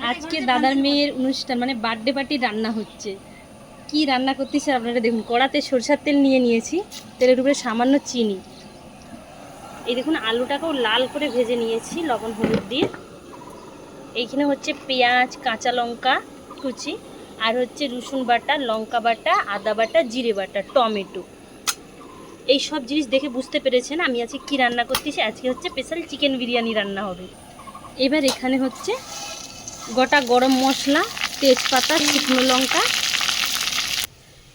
আজকে দাদার মেয়ের অনুষ্ঠান মানে বার্থডে পার্টি রান্না হচ্ছে। কি রান্না করতেছে আপনারা দেখুন। কড়াতে সরষের তেল নিয়ে নিয়েছি, তেলের উপরে সামান্য চিনি। এই দেখুন আলুটাকেও লাল করে ভেজে নিয়েছি লবণ হলুদ দিয়ে। এইখানে হচ্ছে পেঁয়াজ, কাঁচা লঙ্কা কুচি, আর হচ্ছে রসুন বাটা, লঙ্কা বাটা, আদা বাটা, জিরে বাটা, টমেটো। এই সব জিনিস দেখে বুঝতে পেরেছেন আমি আজকে কি রান্না করতেছি। আজকে হচ্ছে স্পেশাল চিকেন বিরিয়ানি রান্না হবে। এবার এখানে হচ্ছে গোটা গরম মশলা, তেজপাতা, শুকনো লঙ্কা।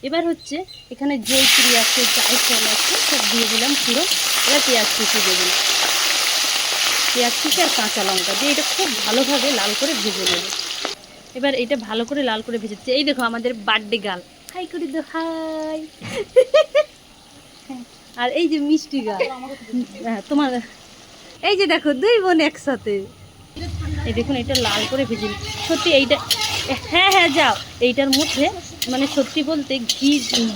এবার হচ্ছে এখানে জয়ত্রী আছে, জায়ফল আছে, সব দিয়ে দিলাম পুরো। এবার পেঁয়াজ কুচি দিয়ে দিলাম, পেঁয়াজ কুচি আর কাঁচা লঙ্কা দিয়ে এটা খুব ভালোভাবে লাল করে ভেজে নেব। এবার এটা ভালো করে লাল করে ভেজেছে। এই দেখো আমাদের বার্থডে গার্ল, হাই করে দো, হাই। আর এই যে মিষ্টি গার্ল, হ্যাঁ তোমার এই যে দেখো দুই বোন একসাথে। এই দেখুন এটা লাল করে ভেজে সত্যি এইটা। হ্যাঁ হ্যাঁ যাও। এইটার মধ্যে মানে সত্যি বলতে ঘি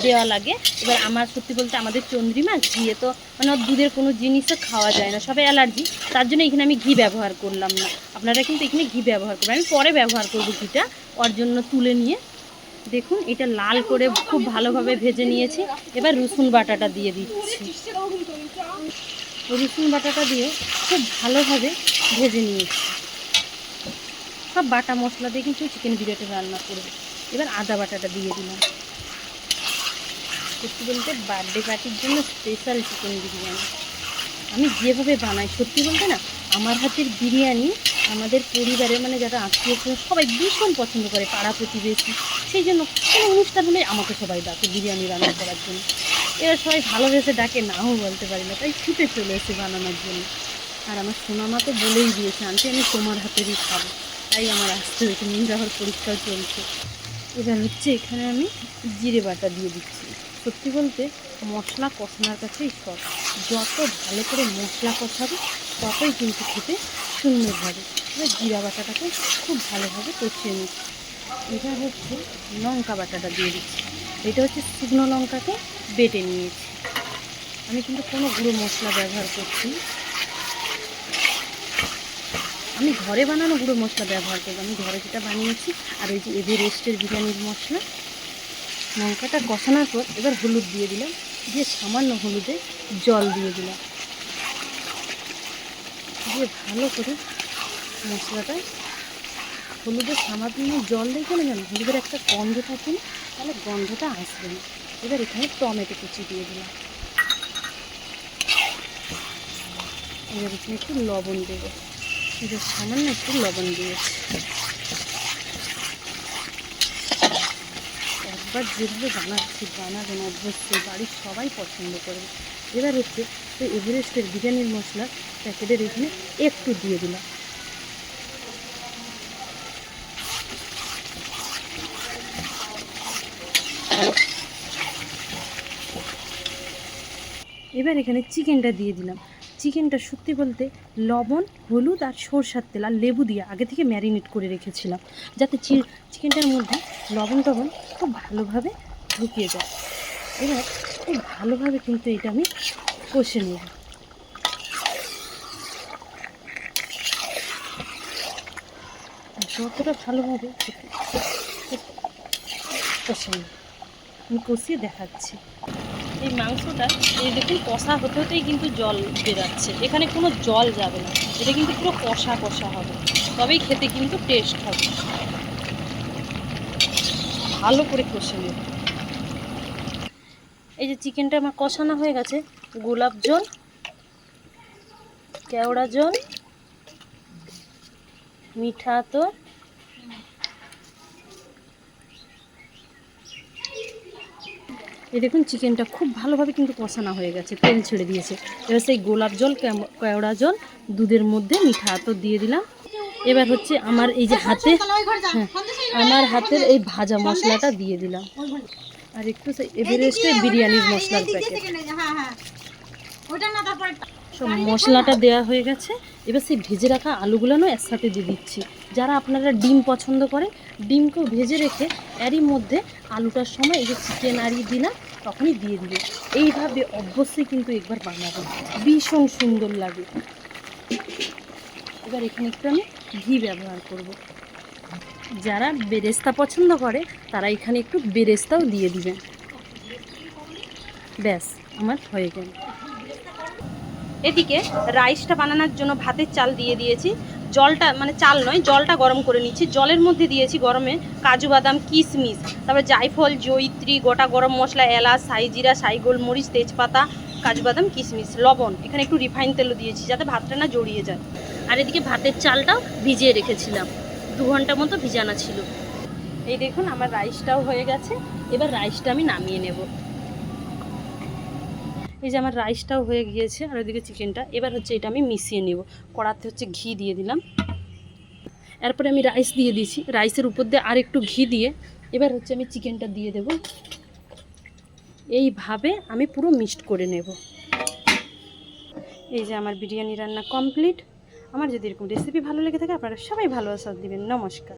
দেওয়া লাগে। এবার আমার সত্যি বলতে আমাদের চন্দ্রিমা ঘি তো মানে ওর দুধের কোনো জিনিসও খাওয়া যায় না, সবাই অ্যালার্জি। তার জন্য এখানে আমি ঘি ব্যবহার করলাম না। আপনারা কিন্তু এখানে ঘি ব্যবহার করবেন, আমি পরে ব্যবহার করবো ঘিটা ওর জন্য তুলে নিয়ে। দেখুন এটা লাল করে খুব ভালোভাবে ভেজে নিয়েছি। এবার রসুন বাটাটা দিয়ে দিচ্ছি। রসুন বাটাটা দিয়ে খুব ভালোভাবে ভেজে নিয়েছি। সব বাটা মশলা দিয়ে কিন্তু চিকেন বিরিয়ানি রান্না করবে। এবার আদা বাটাটা দিয়ে দিলাম। সত্যি বলতে বার্থডে পার্টির জন্য স্পেশাল চিকেন বিরিয়ানি আমি যেভাবে বানাই, সত্যি বলতে না আমার হাতের বিরিয়ানি আমাদের পরিবারে মানে যারা আত্মীয় সবাই ভীষণ পছন্দ করে, পাড়া প্রতিবেশী। সেই জন্য কোনো অনুষ্ঠান হলে আমাকে সবাই ডাকে বিরিয়ানি রান্না করার জন্য। এবার সবাই ভালোবেসে ডাকে, নাও বলতে পারি না, তাই ছুটে চলে এসে বানানোর জন্য। আর আমার সোনামা তো বলেই দিয়েছে আনতে আমি তোমার হাতেরই খাবো, তাই আমার আসতে হয়েছে। নির্বাহর পরীক্ষাও চলছে। এবার হচ্ছে এখানে আমি জিরে বাটা দিয়ে দিচ্ছি। সত্যি বলতে মশলা কষানোর কাছেই সব, যত ভালো করে মশলা কষাবে ততই কিন্তু খেতে সুন্দর হবে। এবার জিরা বাটাটাকে খুব ভালোভাবে কষিয়ে নিচ্ছি। এবার হচ্ছে লঙ্কা বাটাটা দিয়ে দিচ্ছি। এটা হচ্ছে শুকনো লঙ্কাকে বেটে নিয়েছি, আমি কিন্তু কোনো গুঁড়ো মশলা ব্যবহার করছি। আমি ঘরে বানানো গুঁড়ো মশলা ব্যবহার করবো, আমি ঘরে যেটা বানিয়েছি। আর ওই যে এভারেস্টের বিরিয়ানির মশলা। লঙ্কাটা কষানোর পর এবার হলুদ দিয়ে দিলাম, দিয়ে সামান্য হলুদে জল দিয়ে দিলাম, দিয়ে ভালো করে মশলাটা হলুদের সামান্য জল দিয়ে কেন জানো, হলুদের একটা গন্ধ থাকে না, তাহলে গন্ধটা আসবে না। এবার এখানে টমেটো কুচি দিয়ে দিলাম। এবার এখানে একটু লবণ দেবো, এবার সামান্য একটু লবণ দিয়েছি। একবার যেভাবে বানাবেন অবশ্যই বাড়ির সবাই পছন্দ করবে। এবার হচ্ছে তো এভারেস্টের বিরিয়ানির মশলা প্যাকেটের এখানে একটু দিয়ে দিলাম। এবার এখানে চিকেনটা দিয়ে দিলাম। চিকেনটা সত্যি বলতে লবণ, হলুদ আর সরষের তেল আর লেবু দিয়ে আগে থেকে ম্যারিনেট করে রেখেছিলাম, যাতে চিকেনটার মধ্যে লবণ টবণ খুব ভালোভাবে ঢুকিয়ে যায়। এবার খুব ভালোভাবে কিন্তু এটা আমি কষে নেব। যতটা ভালোভাবে কষে নেব, আমি কষিয়ে দেখাচ্ছি। এই মাংসটা এই দেখুন কষা হতে হতেই কিন্তু জল বেরাচ্ছে, এখানে কোনো জল যাবে না, এটা কিন্তু পুরো কষা কষা হবে, তবেই খেতে কিন্তু টেস্ট হবে। ভালো করে কষে নেব। এই যে চিকেনটা আমার কষানো হয়ে গেছে। গোলাপ জল, কেওড়া জল, মিঠা আতর, এই দেখুন চিকেনটা খুব ভালোভাবে কিন্তু কষানো হয়ে গেছে, তেল ছেড়ে দিয়েছে। এবার সেই গোলাপ জল, কেওড়া জল, দুধের মধ্যে মিঠা আতর দিয়ে দিলাম। এবার হচ্ছে আমার এই যে হাতে, হ্যাঁ আমার হাতের এই ভাজা মশলাটা দিয়ে দিলাম, আর একটু সেই এভারেস্টের বিরিয়ানির মশলার প্যাকেট। সব মশলাটা দেওয়া হয়ে গেছে। এবার সেই ভেজে রাখা আলুগুলোও এর সাথে দিয়ে দিচ্ছি। যারা আপনারা ডিম পছন্দ করেন ডিমকেও ভেজে রেখে এরই মধ্যে আলুটার সময় এই যে চিকেন আরিয়ে দিলাম তখনই দিয়ে দিবে। এইভাবে অবশ্যই কিন্তু একবার বানাবেন, ভীষণ সুন্দর লাগে। এবার এখানে একটু আমি ঘি ব্যবহার করব। যারা বেরেস্তা পছন্দ করে তারা এখানে একটু বেরেস্তাও দিয়ে দিবেন। ব্যাস আমার হয়ে গেল। এদিকে রাইসটা বানানোর জন্য ভাতের চাল দিয়ে দিয়েছি। জলটা মানে চাল নয়, জলটা গরম করে নিচ্ছি। জলের মধ্যে দিয়েছি গরমে কাজু বাদাম, কিশমিশ, তারপরে জায়ফল, জয়িত্রী, গোটা গরম মশলা, এলাচ, সাই জিরা, সাই গোলমরিচ, তেজপাতা, কাজু বাদাম, কিশমিশ, লবণ। এখানে একটু রিফাইন তেলও দিয়েছি যাতে ভাতটা না জড়িয়ে যায়। আর এদিকে ভাতের চালটাও ভিজিয়ে রেখেছিলাম, 2 ঘন্টা মতো ভিজানো ছিল। এই দেখুন আমার রাইসটাও হয়ে গেছে। এবার রাইসটা আমি নামিয়ে নেব। এই যে আমার রাইসটাও হয়ে গিয়েছে, আর ওইদিকে চিকেনটা। এবার হচ্ছে এটা আমি মিশিয়ে নেব। কড়াতে হচ্ছে ঘি দিয়ে দিলাম, এরপরে আমি রাইস দিয়ে দিয়েছি। রাইসের উপর দিয়ে আর একটু ঘি দিয়ে এবার হচ্ছে আমি চিকেনটা দিয়ে দেব। এইভাবে আমি পুরো মিক্সড করে নেব। এই যে আমার বিরিয়ানি রান্না কমপ্লিট। আমার যদি এরকম রেসিপি ভালো লেগে থাকে আপনারা সবাই ভালোবাসা দিবেন। নমস্কার।